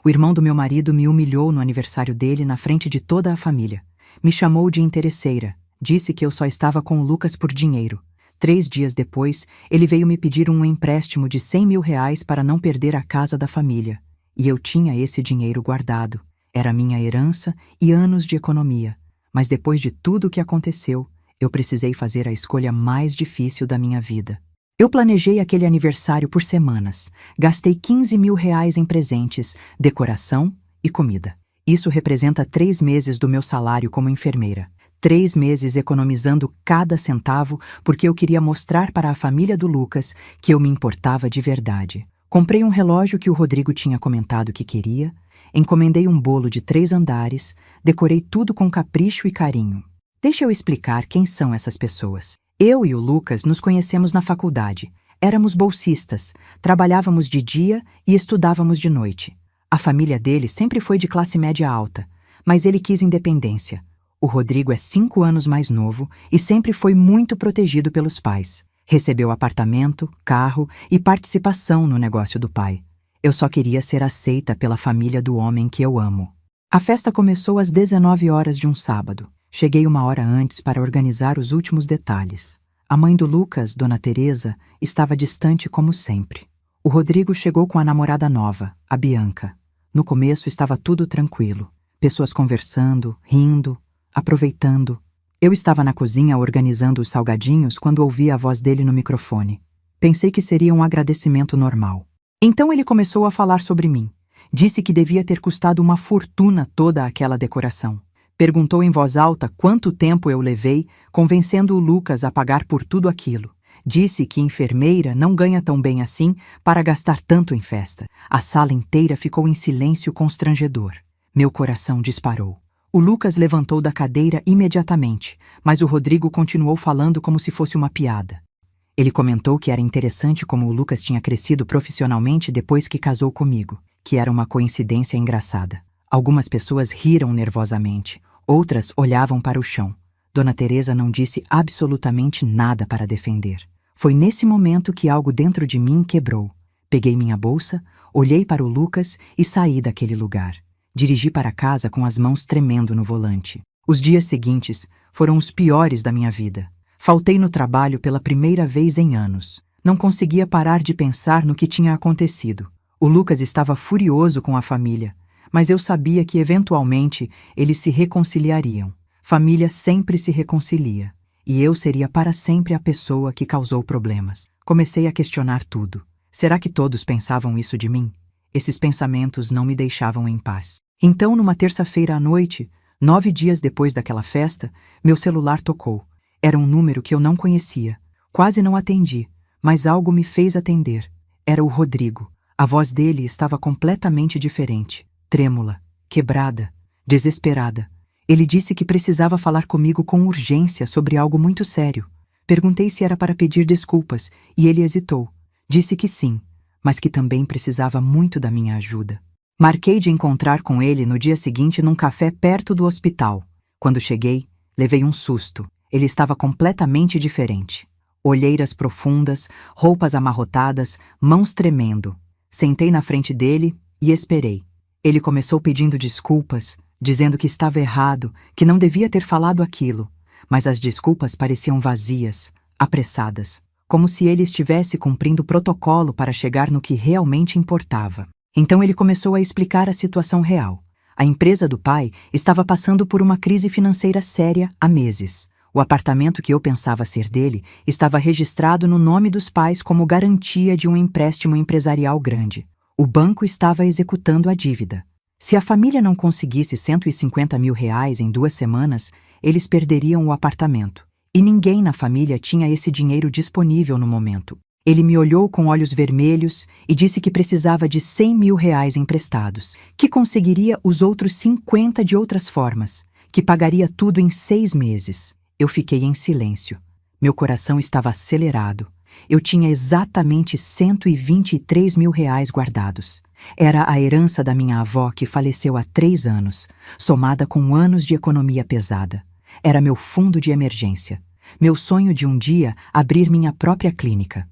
O irmão do meu marido me humilhou no aniversário dele na frente de toda a família. Me chamou de interesseira. Disse que eu só estava com o Lucas por dinheiro. 3 dias depois, ele veio me pedir um empréstimo de R$100 mil para não perder a casa da família. E eu tinha esse dinheiro guardado. Era minha herança e anos de economia. Mas depois de tudo o que aconteceu, eu precisei fazer a escolha mais difícil da minha vida. Eu planejei aquele aniversário por semanas. Gastei R$15 mil em presentes, decoração e comida. Isso representa 3 meses do meu salário como enfermeira. 3 meses economizando cada centavo porque eu queria mostrar para a família do Lucas que eu me importava de verdade. Comprei um relógio que o Rodrigo tinha comentado que queria, encomendei um bolo de 3 andares, decorei tudo com capricho e carinho. Deixa eu explicar quem são essas pessoas. Eu e o Lucas nos conhecemos na faculdade. Éramos bolsistas, trabalhávamos de dia e estudávamos de noite. A família dele sempre foi de classe média alta, mas ele quis independência. O Rodrigo é 5 anos mais novo e sempre foi muito protegido pelos pais. Recebeu apartamento, carro e participação no negócio do pai. Eu só queria ser aceita pela família do homem que eu amo. A festa começou às 19 horas de um sábado. Cheguei 1 hora antes para organizar os últimos detalhes. A mãe do Lucas, Dona Teresa, estava distante como sempre. O Rodrigo chegou com a namorada nova, a Bianca. No começo estava tudo tranquilo. Pessoas conversando, rindo, aproveitando. Eu estava na cozinha organizando os salgadinhos quando ouvi a voz dele no microfone. Pensei que seria um agradecimento normal. Então ele começou a falar sobre mim. Disse que devia ter custado uma fortuna toda aquela decoração. Perguntou em voz alta quanto tempo eu levei, convencendo o Lucas a pagar por tudo aquilo. Disse que enfermeira não ganha tão bem assim para gastar tanto em festa. A sala inteira ficou em silêncio constrangedor. Meu coração disparou. O Lucas levantou da cadeira imediatamente, mas o Rodrigo continuou falando como se fosse uma piada. Ele comentou que era interessante como o Lucas tinha crescido profissionalmente depois que casou comigo, que era uma coincidência engraçada. Algumas pessoas riram nervosamente. Outras olhavam para o chão. Dona Teresa não disse absolutamente nada para defender. Foi nesse momento que algo dentro de mim quebrou. Peguei minha bolsa, olhei para o Lucas e saí daquele lugar. Dirigi para casa com as mãos tremendo no volante. Os dias seguintes foram os piores da minha vida. Faltei no trabalho pela primeira vez em anos. Não conseguia parar de pensar no que tinha acontecido. O Lucas estava furioso com a família. Mas eu sabia que, eventualmente, eles se reconciliariam. Família sempre se reconcilia. E eu seria para sempre a pessoa que causou problemas. Comecei a questionar tudo. Será que todos pensavam isso de mim? Esses pensamentos não me deixavam em paz. Então, numa terça-feira à noite, 9 dias depois daquela festa, meu celular tocou. Era um número que eu não conhecia. Quase não atendi, mas algo me fez atender. Era o Rodrigo. A voz dele estava completamente diferente. Trêmula, quebrada, desesperada. Ele disse que precisava falar comigo com urgência sobre algo muito sério. Perguntei se era para pedir desculpas e ele hesitou. Disse que sim, mas que também precisava muito da minha ajuda. Marquei de encontrar com ele no dia seguinte num café perto do hospital. Quando cheguei, levei um susto. Ele estava completamente diferente. Olheiras profundas, roupas amarrotadas, mãos tremendo. Sentei na frente dele e esperei. Ele começou pedindo desculpas, dizendo que estava errado, que não devia ter falado aquilo, mas as desculpas pareciam vazias, apressadas, como se ele estivesse cumprindo protocolo para chegar no que realmente importava. Então ele começou a explicar a situação real. A empresa do pai estava passando por uma crise financeira séria há meses. O apartamento que eu pensava ser dele estava registrado no nome dos pais como garantia de um empréstimo empresarial grande. O banco estava executando a dívida. Se a família não conseguisse R$150 mil em 2 semanas, eles perderiam o apartamento. E ninguém na família tinha esse dinheiro disponível no momento. Ele me olhou com olhos vermelhos e disse que precisava de R$100 mil emprestados, que conseguiria os outros 50 de outras formas, que pagaria tudo em 6 meses. Eu fiquei em silêncio. Meu coração estava acelerado. Eu tinha exatamente R$123 mil guardados. Era a herança da minha avó que faleceu há 3 anos, somada com anos de economia pesada. Era meu fundo de emergência. Meu sonho de um dia abrir minha própria clínica.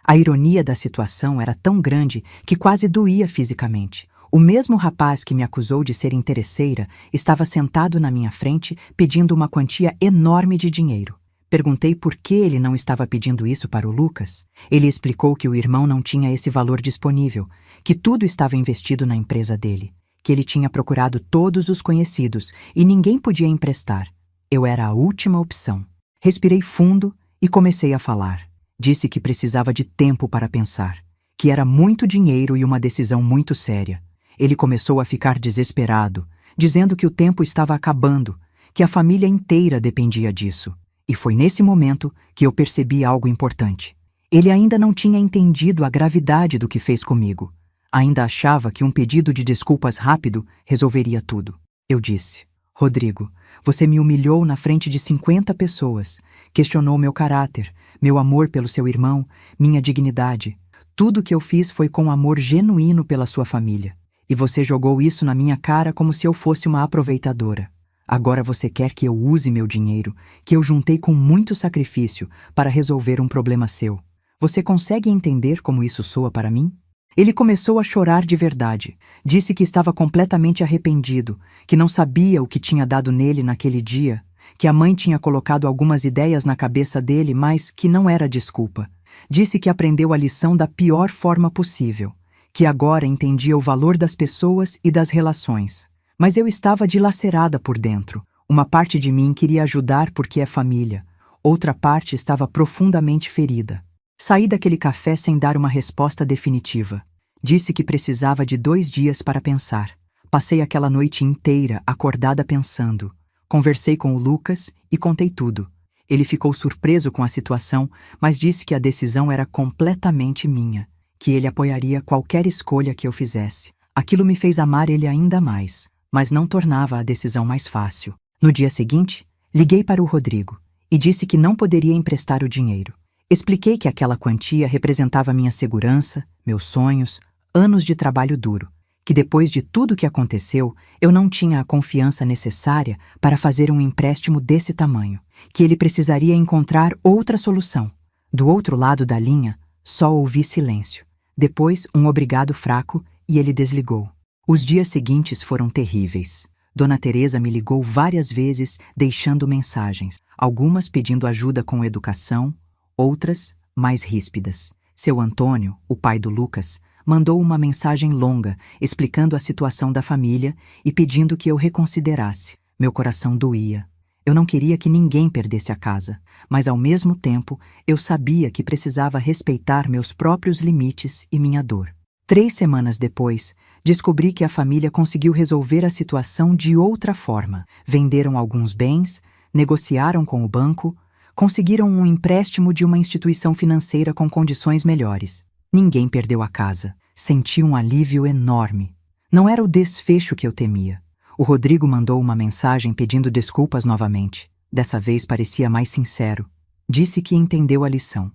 A ironia da situação era tão grande que quase doía fisicamente. O mesmo rapaz que me acusou de ser interesseira estava sentado na minha frente pedindo uma quantia enorme de dinheiro. Perguntei por que ele não estava pedindo isso para o Lucas. Ele explicou que o irmão não tinha esse valor disponível, que tudo estava investido na empresa dele, que ele tinha procurado todos os conhecidos e ninguém podia emprestar. Eu era a última opção. Respirei fundo e comecei a falar. Disse que precisava de tempo para pensar, que era muito dinheiro e uma decisão muito séria. Ele começou a ficar desesperado, dizendo que o tempo estava acabando, que a família inteira dependia disso. E foi nesse momento que eu percebi algo importante. Ele ainda não tinha entendido a gravidade do que fez comigo. Ainda achava que um pedido de desculpas rápido resolveria tudo. Eu disse: Rodrigo, você me humilhou na frente de 50 pessoas, questionou meu caráter, meu amor pelo seu irmão, minha dignidade. Tudo o que eu fiz foi com amor genuíno pela sua família. E você jogou isso na minha cara como se eu fosse uma aproveitadora. Agora você quer que eu use meu dinheiro, que eu juntei com muito sacrifício, para resolver um problema seu. Você consegue entender como isso soa para mim? Ele começou a chorar de verdade. Disse que estava completamente arrependido, que não sabia o que tinha dado nele naquele dia, que a mãe tinha colocado algumas ideias na cabeça dele, mas que não era desculpa. Disse que aprendeu a lição da pior forma possível, que agora entendia o valor das pessoas e das relações. Mas eu estava dilacerada por dentro. Uma parte de mim queria ajudar porque é família. Outra parte estava profundamente ferida. Saí daquele café sem dar uma resposta definitiva. Disse que precisava de 2 dias para pensar. Passei aquela noite inteira acordada pensando. Conversei com o Lucas e contei tudo. Ele ficou surpreso com a situação, mas disse que a decisão era completamente minha, que ele apoiaria qualquer escolha que eu fizesse. Aquilo me fez amar ele ainda mais, mas não tornava a decisão mais fácil. No dia seguinte, liguei para o Rodrigo e disse que não poderia emprestar o dinheiro. Expliquei que aquela quantia representava minha segurança, meus sonhos, anos de trabalho duro, que depois de tudo o que aconteceu, eu não tinha a confiança necessária para fazer um empréstimo desse tamanho, que ele precisaria encontrar outra solução. Do outro lado da linha, só ouvi silêncio. Depois, um obrigado fraco e ele desligou. Os dias seguintes foram terríveis. Dona Teresa me ligou várias vezes, deixando mensagens, algumas pedindo ajuda com educação, outras mais ríspidas. Seu Antônio, o pai do Lucas, mandou uma mensagem longa explicando a situação da família e pedindo que eu reconsiderasse. Meu coração doía. Eu não queria que ninguém perdesse a casa, mas ao mesmo tempo eu sabia que precisava respeitar meus próprios limites e minha dor. 3 semanas depois, descobri que a família conseguiu resolver a situação de outra forma. Venderam alguns bens, negociaram com o banco, conseguiram um empréstimo de uma instituição financeira com condições melhores. Ninguém perdeu a casa. Senti um alívio enorme. Não era o desfecho que eu temia. O Rodrigo mandou uma mensagem pedindo desculpas novamente. Dessa vez parecia mais sincero. Disse que entendeu a lição.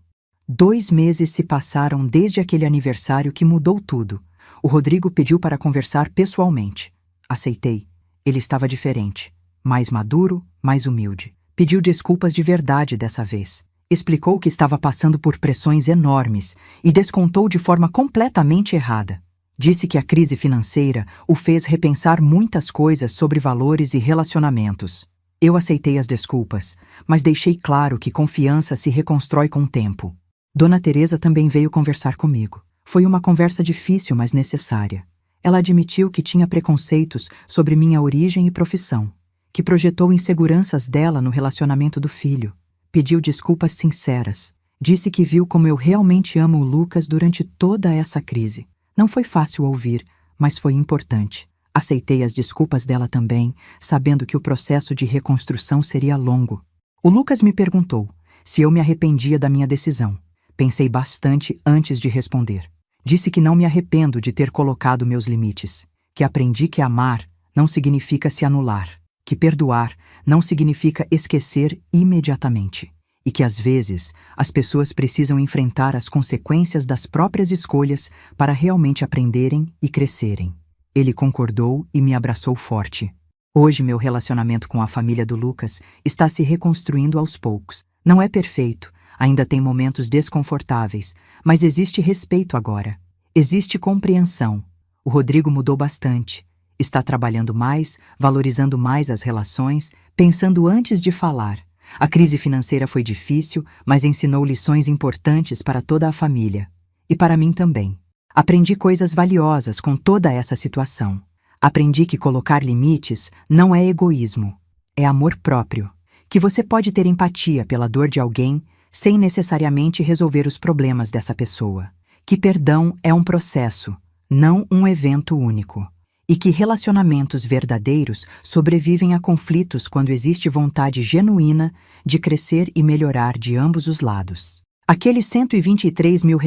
2 meses se passaram desde aquele aniversário que mudou tudo. O Rodrigo pediu para conversar pessoalmente. Aceitei. Ele estava diferente. Mais maduro, mais humilde. Pediu desculpas de verdade dessa vez. Explicou que estava passando por pressões enormes e descontou de forma completamente errada. Disse que a crise financeira o fez repensar muitas coisas sobre valores e relacionamentos. Eu aceitei as desculpas, mas deixei claro que confiança se reconstrói com o tempo. Dona Teresa também veio conversar comigo. Foi uma conversa difícil, mas necessária. Ela admitiu que tinha preconceitos sobre minha origem e profissão, que projetou inseguranças dela no relacionamento do filho. Pediu desculpas sinceras. Disse que viu como eu realmente amo o Lucas durante toda essa crise. Não foi fácil ouvir, mas foi importante. Aceitei as desculpas dela também, sabendo que o processo de reconstrução seria longo. O Lucas me perguntou se eu me arrependia da minha decisão. Pensei bastante antes de responder. Disse que não me arrependo de ter colocado meus limites, que aprendi que amar não significa se anular, que perdoar não significa esquecer imediatamente, e que às vezes as pessoas precisam enfrentar as consequências das próprias escolhas para realmente aprenderem e crescerem. Ele concordou e me abraçou forte. Hoje meu relacionamento com a família do Lucas está se reconstruindo aos poucos. Não é perfeito, ainda tem momentos desconfortáveis, mas existe respeito agora. Existe compreensão. O Rodrigo mudou bastante. Está trabalhando mais, valorizando mais as relações, pensando antes de falar. A crise financeira foi difícil, mas ensinou lições importantes para toda a família. E para mim também. Aprendi coisas valiosas com toda essa situação. Aprendi que colocar limites não é egoísmo, é amor próprio. Que você pode ter empatia pela dor de alguém sem necessariamente resolver os problemas dessa pessoa. Que perdão é um processo, não um evento único. E que relacionamentos verdadeiros sobrevivem a conflitos quando existe vontade genuína de crescer e melhorar de ambos os lados. Aqueles R$123 mil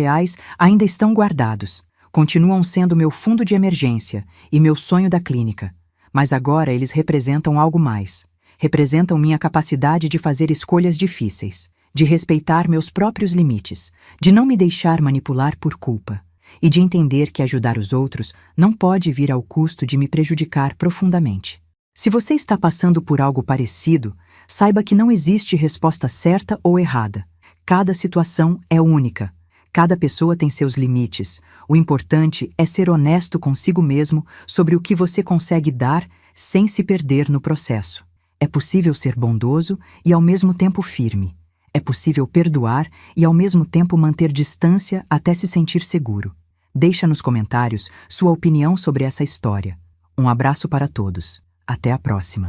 ainda estão guardados, continuam sendo meu fundo de emergência e meu sonho da clínica, mas agora eles representam algo mais. Representam minha capacidade de fazer escolhas difíceis, de respeitar meus próprios limites, de não me deixar manipular por culpa. E de entender que ajudar os outros não pode vir ao custo de me prejudicar profundamente. Se você está passando por algo parecido, saiba que não existe resposta certa ou errada. Cada situação é única. Cada pessoa tem seus limites. O importante é ser honesto consigo mesmo sobre o que você consegue dar sem se perder no processo. É possível ser bondoso e ao mesmo tempo firme. É possível perdoar e ao mesmo tempo manter distância até se sentir seguro. Deixa nos comentários sua opinião sobre essa história. Um abraço para todos. Até a próxima.